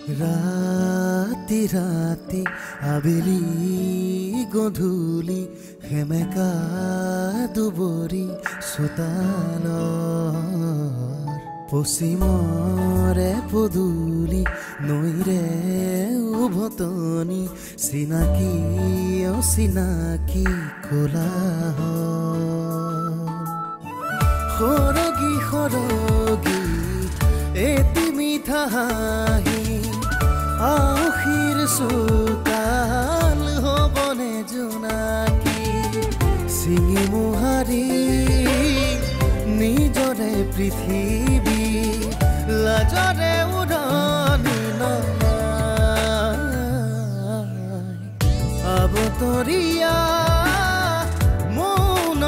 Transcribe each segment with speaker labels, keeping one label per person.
Speaker 1: ৰাতি ৰাতি আবেলি গধূলি সেমেকা দুবৰি চোতালৰ পশ্চিমৰে পদূলি নৈৰে উভতনি চিনাকি অচিনাকি কোলাহল সৰগী সৰগী এটি মিঠা হাঁহি আখিৰ চোতাল হ'বনে জোনাকী চিঙি মোহাৰি নিজৰে পৃথিৱী লাজৰে উৰণি নমাই আবতৰীয়া মৌন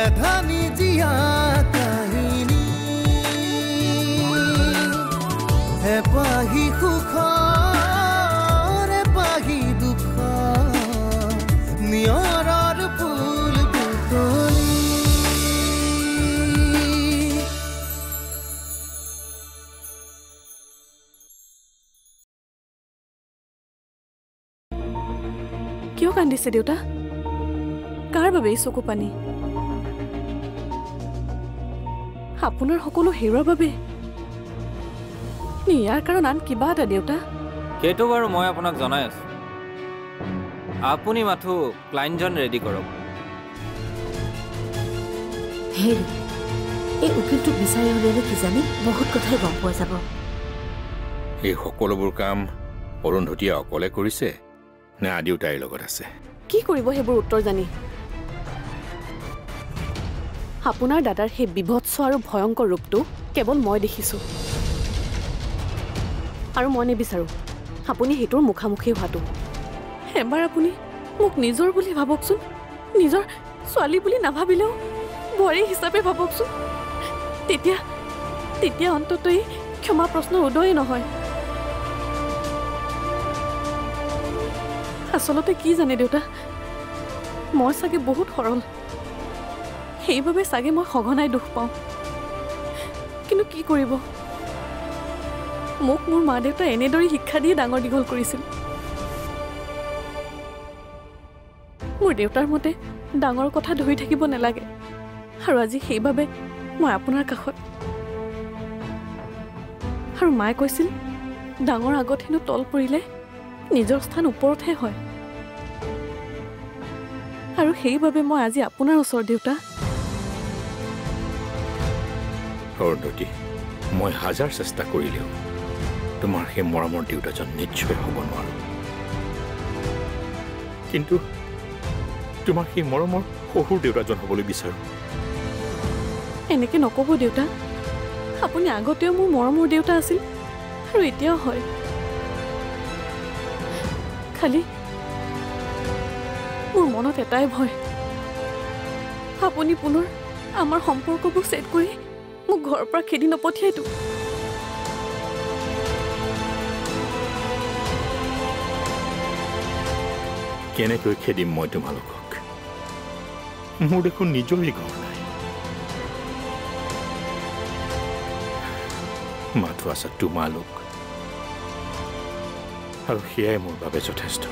Speaker 1: এধানি জীয়া কাহিনী এপাহি সুখৰ এপাহি দুখৰ নিয়ৰৰ ফুল বুটলি
Speaker 2: কিয় কান্দিছে দেউতা কাৰ বাবে চকু পানী আপোনাৰ সকলো হেৰুৱাৰ বাবে ইয়াৰ কাৰণ আন কিবা এটা দেউতা
Speaker 3: সেইটো বাৰু মই আপোনাক জনাই আছো আপুনি মাথো ক্লাইণ্টজন ৰেডি কৰক
Speaker 4: হেৰি এই উকিলটো বিচাৰি উলিয়ালে কি জানি বহুত কথাই গম পোৱা যাব
Speaker 5: এই সকলোবোৰ কাম অৰুন্ধতীয়ে অকলে কৰিছে নে আদিও তাইৰ লগত আছে
Speaker 2: কি কৰিব সেইবোৰ উত্তৰ জানি আপোনাৰ দাদাৰ সেই বিভৎস আৰু ভয়ংকৰ ৰূপটো কেৱল মই দেখিছোঁ আৰু মই নিবিচাৰোঁ আপুনি সেইটোৰ মুখামুখি হোৱাটো এবাৰ আপুনি মোক নিজৰ বুলি ভাবকচোন নিজৰ ছোৱালী বুলি নাভাবিলেও বোৱাৰী হিচাপে ভাবকচোন তেতিয়া অন্তত এই ক্ষমা প্ৰশ্নৰ উদয়ে নহয় আচলতে কি জানে দেউতা মই চাগে বহুত সৰল সেইবাবে চাগে মই সঘনাই দুখ পাওঁ কিন্তু কি কৰিব মোক মোৰ মা দেউতা এনেদৰে শিক্ষা দিয়ে ডাঙৰ দীঘল কৰিছিল মোৰ দেউতাৰ মতে ডাঙৰ কথা ধৰি থাকিব নালাগে আৰু আজি সেইবাবে মই আপোনাৰ কাষত আৰু মায়ে কৈছিল ডাঙৰ আগত হেনো তল পৰিলে নিজৰ স্থান ওপৰতহে হয় আৰু সেইবাবে মই আজি আপোনাৰ ওচৰত দেউতা
Speaker 5: অৰুন্ধতী মই হাজাৰ চেষ্টা কৰিলেও তোমাৰ সেই মৰমৰ দেউতাজন নিশ্চয় হ'ব নোৱাৰো কিন্তু তোমাৰ সেই মৰমৰ শহুৰ দেউতাজন হ'বলৈ বিচাৰো
Speaker 2: এনেকে নক'ব দেউতা আপুনি আগতেও মোৰ মৰমৰ দেউতা আছিল আৰু এতিয়াও হয় খালি মোৰ মনত এটাই ভয় আপুনি পুনৰ আমাৰ সম্পৰ্কবোৰ ছেট কৰি মোক ঘৰৰ পৰা খেদি নপঠিয়াইতো
Speaker 5: কেনেকৈ খেদিম মই তোমালোকক মোৰ দেখোন নিজৰে ঘৰ নাই মাথো আছে তোমালোক আৰু সেয়াই মোৰ বাবে যথেষ্ট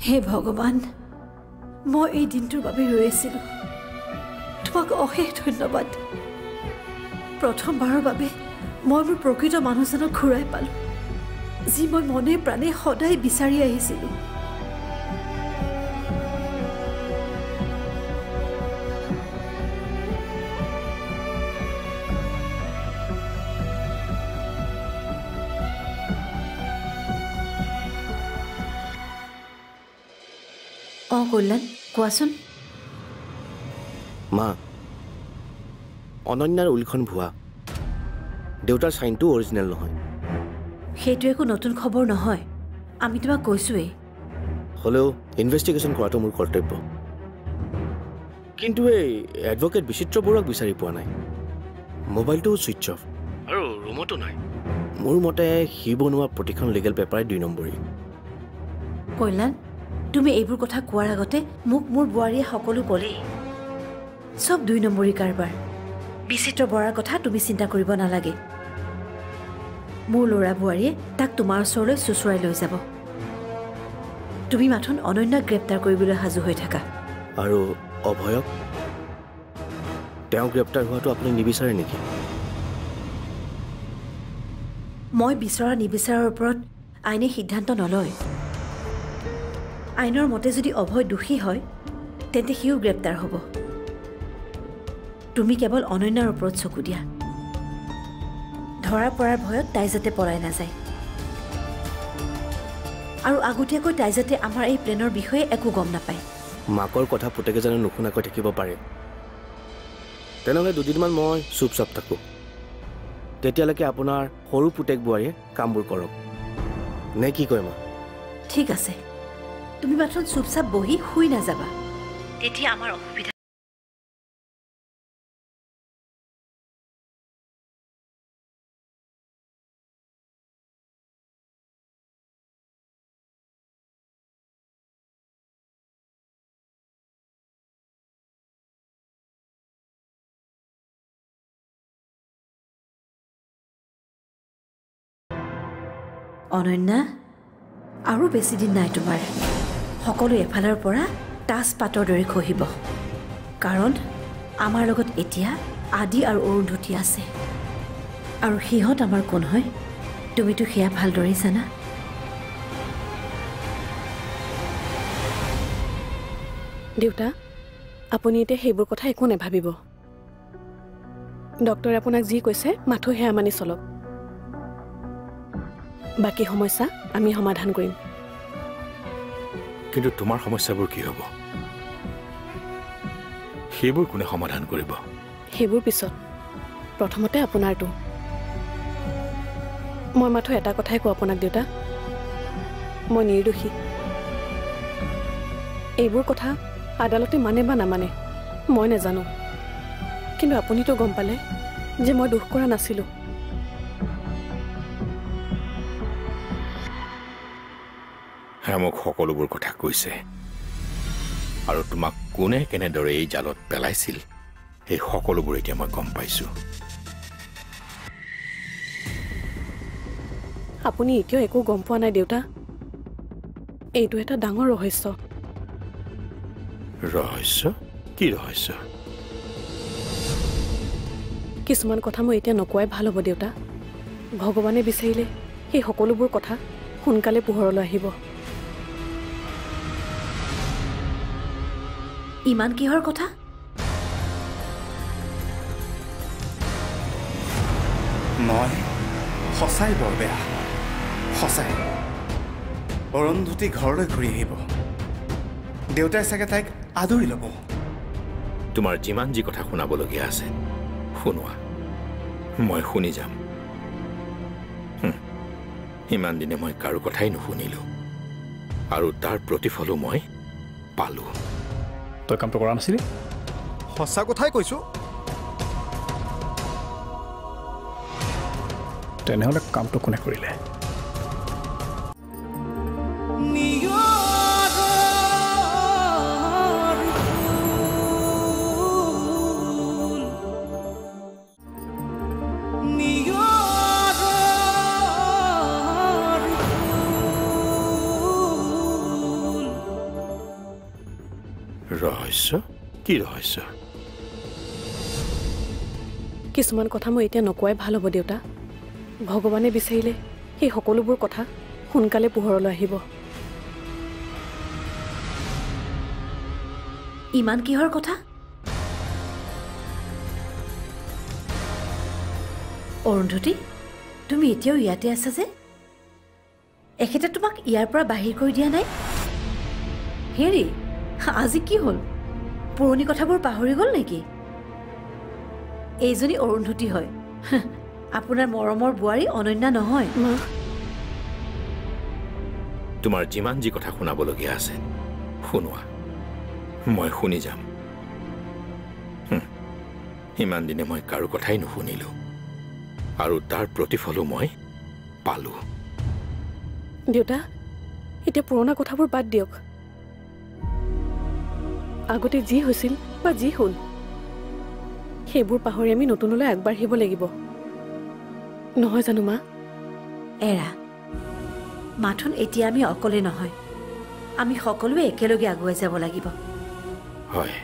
Speaker 4: হে ভগৱান মই এই দিনটোৰ বাবে ৰৈ আছিলোঁ তোমাক অশেষ ধন্যবাদ প্ৰথমবাৰৰ বাবে মই মোৰ প্ৰকৃত মানুহজনক ঘূৰাই পালোঁ যি মই মনে প্ৰাণে সদায় বিচাৰি আহিছিলোঁ কল্যাণ কোৱাচোন
Speaker 6: মা অনন্যাৰ উলখন ভুৱা দেউতাৰ চাইনটো অৰিজিনেল নহয়
Speaker 4: সেইটো একো নতুন খবৰ নহয় আমি তোমাক কৈছোৱেই
Speaker 6: হ'লেও ইনভেষ্টিগেশ্যন কৰাটো মোৰ কৰ্তব্য কিন্তু এই এডভকেট বিচিত্ৰ বৰুৱাক বিচাৰি পোৱা নাই মোবাইলটো ছুইচ অফ আৰু ৰুমতো নাই মোৰ মতে সি বনোৱা প্ৰতিখন লিগেল পেপাৰে 2 নম্বৰী
Speaker 4: কল্যাণ তুমি এইবোৰ কথা কোৱাৰ আগতে মোক মোৰ বোৱাৰীয়ে সকলো ক'লেই সব 2 নম্বৰী কাৰবাৰ বিচিত্ৰ বৰাৰ কথা তুমি চিন্তা কৰিব নালাগে মোৰ ল'ৰা বোৱাৰীয়ে তাক তোমাৰ ওচৰলৈ চুচুৰাই লৈ যাব তুমি মাথোন অনন্যাক গ্ৰেপ্তাৰ কৰিবলৈ সাজু হৈ থাকা
Speaker 6: আৰু অভয়ক তেওঁ গ্ৰেপ্তাৰ হোৱাটো আপুনি নিবিচাৰে নেকি
Speaker 4: মই বিচৰা নিবিচাৰৰ ওপৰত আইনে সিদ্ধান্ত নলয় আইনৰ মতে যদি অভয় দোষী হয় তেন্তে সিও গ্ৰেপ্তাৰ হ'ব তুমি কেৱল অনন্যাৰ ওপৰত চকু দিয়া ধৰা পৰাৰ ভয়ত তাই যাতে পলাই নাযায় আৰু আগতীয়াকৈ তাই যাতে আমাৰ এই প্লেনৰ বিষয়ে একো গম নাপায়
Speaker 6: মাকৰ কথা পুতেকে জানো নুশুনাকৈ থাকিব পাৰে তেনেহ'লে 2 দিনমান মই চুপচাপ থাকোঁ তেতিয়ালৈকে আপোনাৰ সৰু পুতেক বোৱাৰীয়ে কামবোৰ কৰক নে কি কয় মা
Speaker 4: ঠিক আছে তুমি মাথোন চুপচাপ বহি শুই নাযাবা তেতিয়া আমাৰ অসুবিধা অনন্যা আৰু বেছি দিন নাই তোমাৰ সকলো এফালৰ পৰা তাচ পাতৰ দৰে খহিব কাৰণ আমাৰ লগত এতিয়া আদি আৰু অৰুন্ধতী আছে আৰু সিহঁত আমাৰ কোন হয় তুমিতো সেয়া ভালদৰেই জানা
Speaker 2: দেউতা আপুনি এতিয়া সেইবোৰ কথা একো নেভাবিব ডক্টৰে আপোনাক যি কৈছে মাথো সেয়া মানি চলক বাকি সমস্যা আমি সমাধান কৰিম
Speaker 5: কিন্তু তোমাৰ সমস্যাবোৰ কি হ'ব সেইবোৰ কোনে সমাধান কৰিব
Speaker 2: সেইবোৰ পিছত প্ৰথমতে আপোনাৰটো মই মাথো এটা কথাই কওঁ আপোনাক দেউতা মই নিৰ্দোষী এইবোৰ কথা আদালতে মানে বা নামানে মই নাজানো কিন্তু আপুনিতো গম পালে যে মই দোষ কৰা নাছিলোঁ
Speaker 5: মোক সকলোবোৰ কথা কৈছে আৰু তোমাক কোনে কেনেদৰে এই জালত পেলাইছিল এই সকলোবোৰ এতিয়া মই গম পাইছোঁ
Speaker 2: আপুনি এতিয়াও একো গম পোৱা নাই দেউতা এইটো এটা ডাঙৰ ৰহস্য
Speaker 5: ৰহস্য কি ৰহস্য
Speaker 2: কিছুমান কথা মই এতিয়া নকোৱাই ভাল হ'ব দেউতা ভগৱানে বিচাৰিলে সেই সকলোবোৰ কথা সোনকালে পোহৰলৈ আহিব
Speaker 4: ইমান কিহৰ কথা
Speaker 7: মই সঁচাই বৰ বেয়া সঁচাই অৰুন্ধতী ঘৰলৈ ঘূৰি আহিব দেউতাই চাগে তাইক আদৰি ল'ব
Speaker 5: তোমাৰ যিমান যি কথা শুনাবলগীয়া আছে শুনোৱা মই শুনি যাম ইমান দিনে মই কাৰো কথাই নুশুনিলোঁ আৰু তাৰ প্ৰতিফলো মই পালোঁ
Speaker 8: তই কামটো কৰা নাছিলি
Speaker 1: সঁচা কথাই কৈছোঁ
Speaker 8: তেনেহ'লে কামটো কোনে কৰিলে
Speaker 5: ৰহস্য কি ৰহস্য
Speaker 2: কিছুমান কথা মই এতিয়া নকোৱাই ভাল হ'ব দেউতা ভগৱানে বিচাৰিলে সেই সকলোবোৰ কথা সোনকালে পোহৰলৈ আহিব
Speaker 4: ইমান কিহৰ কথা অৰুন্ধতী তুমি এতিয়াও ইয়াতে আছা যে এখেতে তোমাক ইয়াৰ পৰা বাহিৰ কৰি দিয়া নাই হেৰি আজি কি হ'ল পুৰণি কথাবোৰ পাহৰি গ'ল নেকি এইজনী অৰুন্ধতী হয় আপোনাৰ মৰমৰ বোৱাৰী অনন্যা নহয়
Speaker 2: মা
Speaker 5: তোমাৰ যিমান যি কথা শুনাবলগীয়া আছে শুনোৱা মই শুনি যাম ইমান দিনে মই কাৰো কথাই নুশুনিলোঁ আৰু তাৰ প্ৰতিফলো মই পালোঁ
Speaker 2: দেউতা এতিয়া পুৰণা কথাবোৰ বাদ দিয়ক। আগতে যি হৈছিল বা যি হ'ল সেইবোৰ পাহৰি আমি নতুনলৈ আগবাঢ়িব লাগিব, নহয় জানো মা?
Speaker 4: এৰা মাথোন, এতিয়া আমি অকলে নহয়, আমি সকলোৱে একেলগে আগুৱাই যাব লাগিব।
Speaker 5: হয়,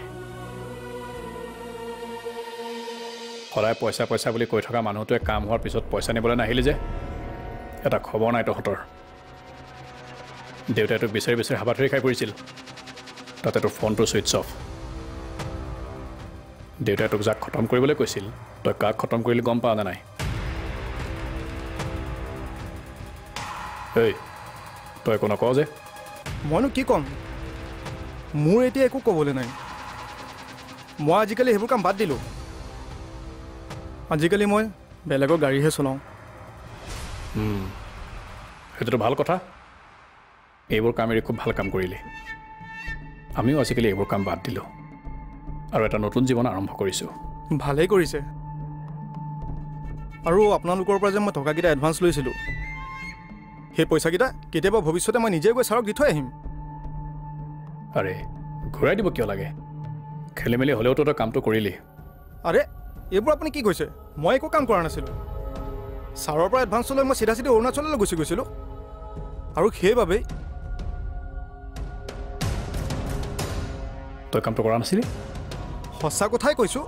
Speaker 8: সদায় পইচা পইচা বুলি কৈ থকা মানুহটোৱে কাম হোৱাৰ পিছত পইচা নিবলৈ নাহিলে যে, এটা খবৰ নাই তহঁতৰ। দেউতাই তোক বিচাৰি বিচাৰি হাবাথুৰি খাই পৰিছিল, তাতে তোৰ ফোনটো ছুইচ অফ। দেউতাই তোক যাক খতম কৰিবলৈ কৈছিল, তই কাক খতম কৰিলি গম পাৱ নে নাই? এই তই একো নকওঁ যে?
Speaker 1: মইনো কি ক'ম, মোৰ এতিয়া একো ক'বলৈ নাই। মই আজিকালি সেইবোৰ কাম বাদ দিলোঁ। আজিকালি মই বেলেগৰ গাড়ীহে চলাওঁ।
Speaker 8: সেইটোতো ভাল কথা, এইবোৰ কাম এৰি খুব ভাল কাম কৰিলি। আমিও আজিকালি এইবোৰ কাম বাদ দিলোঁ আৰু এটা নতুন জীৱন আৰম্ভ কৰিছোঁ।
Speaker 1: ভালেই কৰিছে। আৰু আপোনালোকৰ পৰা যে মই টকাকেইটা এডভান্স লৈছিলোঁ, সেই পইচাকেইটা কেতিয়াবা ভৱিষ্যতে মই নিজে গৈ ছাৰক দি থৈ আহিম।
Speaker 8: আৰে ঘূৰাই দিব কিয় লাগে? খেলি মেলি হ'লেওতো তই কামটো কৰিলি।
Speaker 1: আৰে এইবোৰ আপুনি কি কৈছে? মই একো কাম কৰা নাছিলোঁ। ছাৰৰ পৰা এডভান্স লৈ মই চিধা চিধি অৰুণাচললৈ গুচি গৈছিলোঁ, আৰু সেইবাবেই
Speaker 8: তই কামটো কৰা নাছিলি?
Speaker 1: সঁচা কথাই কৈছোঁ।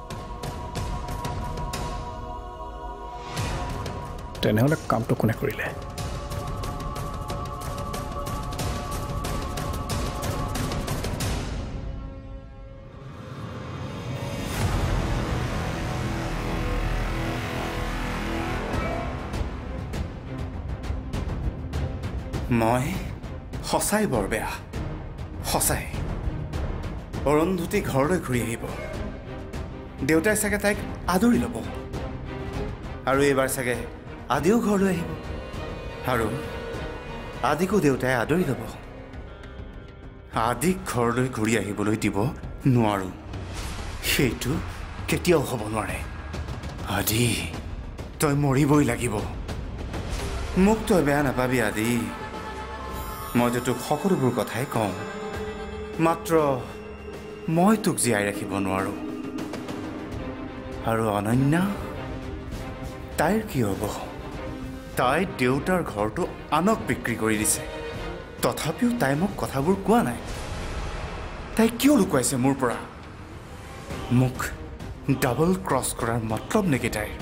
Speaker 8: তেনেহ'লে কামটো কোনে কৰিলে?
Speaker 7: মই সঁচাই বৰ বেয়া, সঁচাই। অৰুন্ধতী ঘৰলৈ ঘূৰি আহিব, দেউতাই চাগে তাইক আদৰি ল'ব, আৰু এইবাৰ চাগে আদিও ঘৰলৈ আহিব, আৰু আদিকো দেউতাই আদৰি ল'ব। আদিক ঘৰলৈ ঘূৰি আহিবলৈ দিব নোৱাৰোঁ, সেইটো কেতিয়াও হ'ব নোৱাৰে। আদি তই মৰিবই লাগিব। মোক তই বেয়া নাপাবি আদি, মইতো তোক সকলোবোৰ কথাই কওঁ, মাত্ৰ মই তোক জীয়াই ৰাখিব নোৱাৰোঁ। আৰু অনন্যা, তাইৰ কি হ'ব? তাই দেউতাৰ ঘৰটো আনক বিক্ৰী কৰি দিছে, তথাপিও তাই মোক কথাবোৰ কোৱা নাই। তাই কিয় লুকুৱাইছে মোৰ পৰা? মোক ডাবল ক্ৰছ কৰাৰ মতলব নেকি তাইৰ?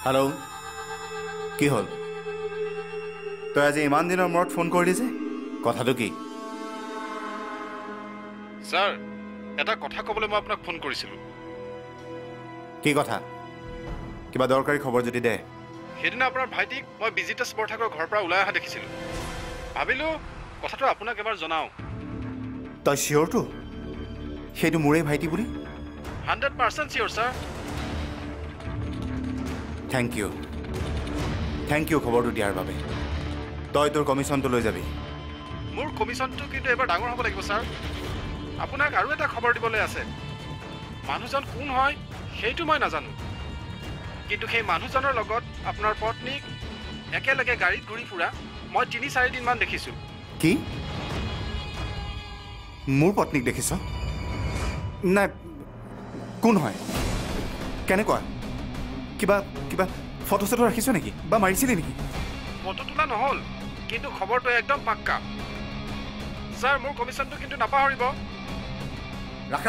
Speaker 7: হেল্ল', কি হ'ল? তই আজি ইমান দিনৰ মূৰত ফোন কৰিলি যে, কথাটো কি?
Speaker 9: ছাৰ, এটা কথা ক'বলৈ মই আপোনাক ফোন কৰিছিলোঁ।
Speaker 7: কি কথা? কিবা দৰকাৰী খবৰ যদি দে।
Speaker 9: সেইদিনা আপোনাৰ ভাইটিক মই বিজিতা বৰঠাকুৰৰ ঘৰৰ পৰা ওলাই অহা দেখিছিলোঁ। ভাবিলোঁ কথাটো আপোনাক এবাৰ জনাওঁ।
Speaker 7: তই চিয়'ৰটো সেইটো মোৰেই ভাইটি বুলি?
Speaker 9: 100% চিয়'ৰ ছাৰ।
Speaker 7: থেংক ইউ খবৰটো দিয়াৰ বাবে। তই তোৰ কমিশ্যনটো লৈ যাবি।
Speaker 9: মোৰ কমিশ্যনটো কিন্তু এবাৰ ডাঙৰ হ'ব লাগিব ছাৰ। আপোনাক আৰু এটা খবৰ দিবলৈ আছে। মানুহজন কোন হয় সেইটো মই নাজানো, কিন্তু সেই মানুহজনৰ লগত আপোনাৰ পত্নীক একেলগে গাড়ীত ঘূৰি ফুৰা মই 3-4 দিনমান দেখিছোঁ।
Speaker 7: কি? মোৰ পত্নীক দেখিছ? নাই, কোন হয়? কেনেকুৱা? কিবা কিবা ফটো চটো ৰাখিছ নেকি বা মাৰিছিলি নেকি?
Speaker 9: ফটো তোলা নহ'ল, কিন্তু খবৰটো একদম পাক্কা। ছাৰ, মোৰ কমিশ্যনটো কিন্তু নাপাহৰিব।
Speaker 7: ৰাখ,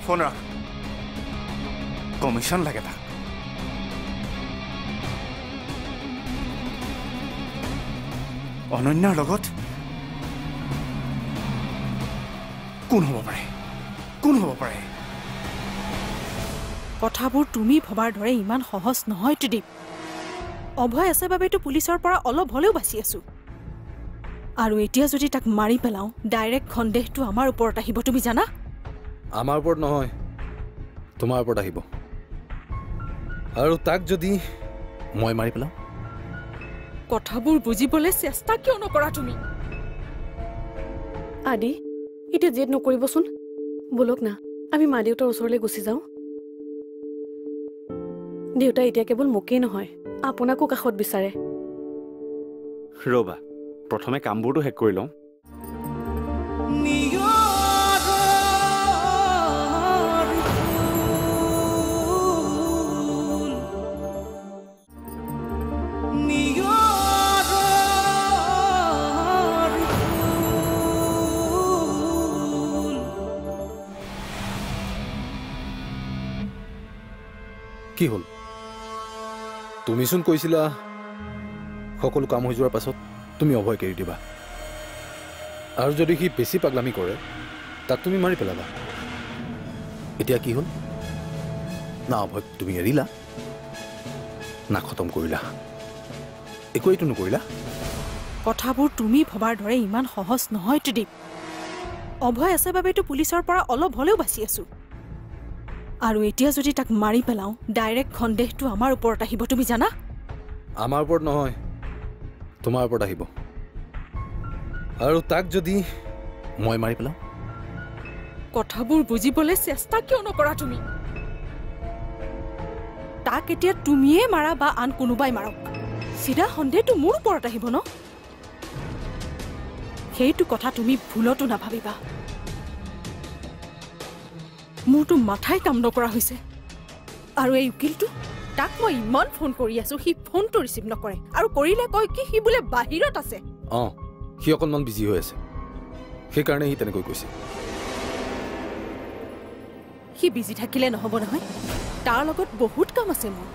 Speaker 7: ফোন ৰাখ। কমিশ্যন লাগে তাক। অনন্যাৰ লগত কোন হ'ব পাৰে? কোন হ'ব পাৰে?
Speaker 10: কথাবোৰ তুমি ভবাৰ দৰে ইমান সহজ নহয় ত্ৰিদীপ। অভয় আছে বাবেতো পুলিচৰ পৰা অলপ হ'লেও বাচি আছো, আৰু এতিয়া যদি তাক মাৰি পেলাওঁ ডাইৰেক্ট সন্দেহটো আমাৰ ওপৰত আহিব, তুমি জানা?
Speaker 11: আমাৰ ওপৰত নহয়, তোমাৰ ওপৰত আহিব। আৰু তাক যদি মই মাৰি পেলাওঁ?
Speaker 10: কথাবোৰ বুজিবলৈ চেষ্টা কিয় নকৰা তুমি?
Speaker 2: আদি এতিয়া জেদ নকৰিবচোন বলক না আমি মা দেউতাৰ ওচৰলৈ গুচি যাওঁ দেউতা এতিয়া কেৱল মোকেই নহয় আপোনাকো কাষত বিচাৰে
Speaker 12: ৰবা প্ৰথমে কামবোৰটো শেষ কৰি লওঁ
Speaker 11: কি হ'ল তুমিচোন কৈছিলা সকলো কাম হৈ যোৱাৰ পাছত তুমি অভয় এৰি দিবা আৰু যদি সি বেছি পাগলামি কৰে তাক তুমি মাৰি পেলাবা এতিয়া কি হ'ল না অভয় তুমি এৰিলা না খতম কৰিলা একোৱেইটো নকৰিলা
Speaker 10: কথাবোৰ তুমি ভবাৰ দৰে ইমান সহজ নহয় ত্ৰিদীপ অভয় আছে বাবেতো পুলিচৰ পৰা অলপ হ'লেও বাচি আছো আৰু এতিয়া যদি তাক মাৰি পেলাওঁ ডাইৰেক্ট সন্দেহটো আমাৰ ওপৰত আহিব তুমি জানা
Speaker 11: আমাৰ ওপৰত নহয় তোমাৰ ওপৰত আহিব আৰু তাক যদি মই মাৰি পেলাওঁ
Speaker 10: কথাবোৰ বুজিবলৈ চেষ্টা কিয় নকৰা তুমি তাক এতিয়া তুমিয়ে মাৰা বা আন কোনোবাই মাৰক চিধা সন্দেহটো মোৰ ওপৰত আহিব ন সেইটো কথা তুমি ভুলতো নাভাবিবা মোৰতো মাথাই কাম নকৰা হৈছে আৰু এই উকিলটো তাক মই ইমান ফোন কৰি আছো সি ফোনটো ৰিচিভ নকৰে আৰু কৰিলে কয় কি সি বোলে বাহিৰত আছে
Speaker 11: সি অকণমান বিজি হৈ আছে সেইকাৰণে সি তেনেকৈ কৈছে
Speaker 10: সি বিজি থাকিলে নহ'ব নহয় তাৰ লগত বহুত কাম আছে মোৰ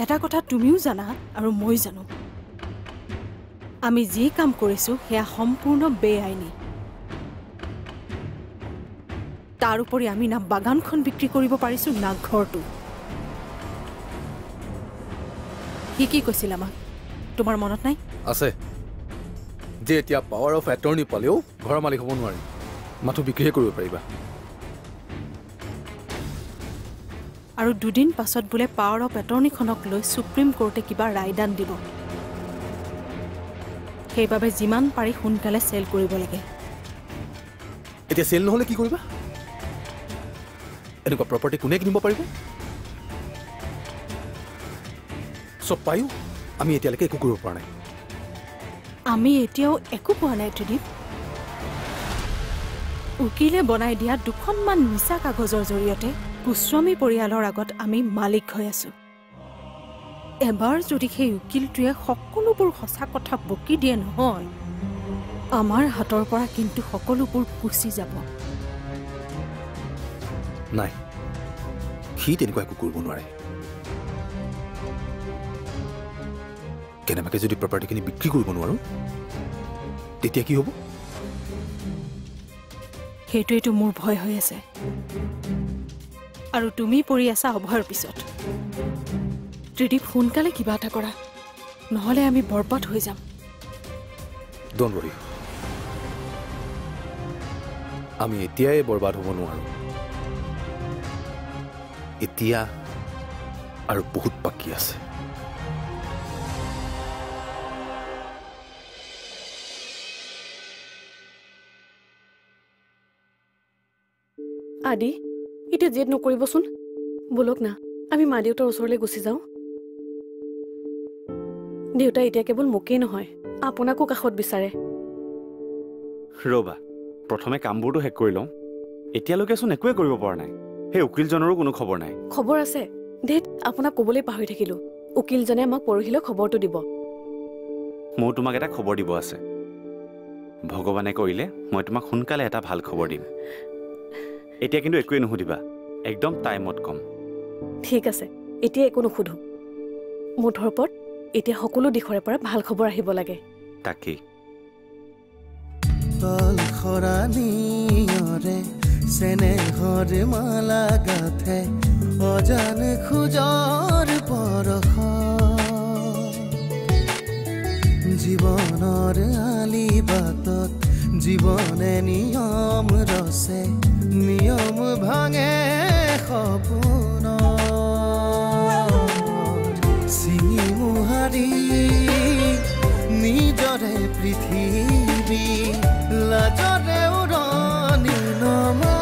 Speaker 10: এটা কথা তুমিও জানা আৰু মই জানো আমি যি কাম কৰিছো সেয়া সম্পূৰ্ণ বেআইনী তাৰ উপৰি আমি না বাগানখন বিক্ৰী কৰিব পাৰিছো না ঘৰটো কি কৈছিল আমাক তোমাৰ মনত নাই
Speaker 11: আছে যে এতিয়া পাৱাৰ অফ এটৰ্নি পালেও ঘৰৰ মালিক হ'ব নোৱাৰি মাথো বিক্ৰীহে কৰিব পাৰিবা
Speaker 10: আৰু দুদিন পাছত বোলে পাৱাৰ অফ এটৰ্নিখনক লৈ সুপ্ৰিম কোৰ্টে কিবা ৰায়দান দিব সেইবাবে যিমান পাৰি সোনকালে চেল কৰিব লাগে
Speaker 11: এতিয়া চেল নহ'লে কি কৰিবা এনেকুৱা প্ৰপাৰ্টি কোনে কিনিব পাৰিব চব পায়ো আমি এতিয়ালৈকে একো কৰিব পৰা নাই
Speaker 10: আমি এতিয়াও একো পোৱা নাই ত্ৰিদীপ উকিলে বনাই দিয়া দুখনমান মিছা কাগজৰ জৰিয়তে গোস্বামী পৰিয়ালৰ আগত আমি মালিক হৈ আছো এবাৰ যদি সেই উকিলটোৱে সকলোবোৰ সঁচা কথা বকি দিয়ে নহয় আমাৰ হাতৰ পৰা কিন্তু সকলোবোৰ গুচি যাব
Speaker 11: নাই সি তেনেকুৱা একো কৰিব নোৱাৰে কেনেবাকে যদি প্ৰপাৰ্টিখিনি বিক্ৰী কৰিব নোৱাৰো তেতিয়া কি হ'ব
Speaker 10: সেইটোৱেতো মোৰ ভয় হৈ আছে আৰু তুমি পৰি আছা অভয়ৰ পিছত ত্ৰিদীপ সোনকালে কিবা এটা কৰা নহ'লে আমি বৰবাদ হৈ যাম
Speaker 11: ডোন্ট वरी আমি এতিয়াই বৰবাদ হ'ব নোৱাৰো এতিয়া আৰু বহুত বাকী আছে
Speaker 2: আদি এতিয়া জেদ নকৰিবচোন বলক না আমি মা দেউতাৰ ওচৰলৈ গুচি যাওঁ দেউতা এতিয়া কেৱল মোকেই নহয় আপোনাকো কাষত বিচাৰে
Speaker 12: ৰবা প্ৰথমে কামবোৰটো শেষ কৰি লওঁ এতিয়ালৈকেচোন একোৱে কৰিব পৰা নাই সেই উকিলজনৰো কোনো খবৰ নাই
Speaker 2: খবৰ আছে ডেট আপোনাক ক'বলৈ পাহৰি থাকিলো উকিলজনে আমাক পৰহিলৈ খবৰটো দিব
Speaker 12: মই তোমাক এটা খবৰ দিব আছে ভগৱানে কৰিলে মই তোমাক সোনকালে এটা ভাল খবৰ দিম এতিয়া কিন্তু একোৱে নুসুধিবা একদম টাইমত কম
Speaker 2: ঠিক আছে এতিয়া একো নুসুধো মুঠৰ ওপৰত এতিয়া সকলো দিশৰে পৰা ভাল খবৰ আহিব লাগে
Speaker 12: তাকেই
Speaker 13: তল খৰানিৰে চেনেহৰ মালা গাথে অজান খোজৰ পৰশ জীৱনৰ আলি বাটত জীৱনে নিয়ম ৰচে নিয়ম ভাঙে সপোন চিঙি মোহাৰি নিজৰে পৃথিৱী লাজৰে উৰণি নমা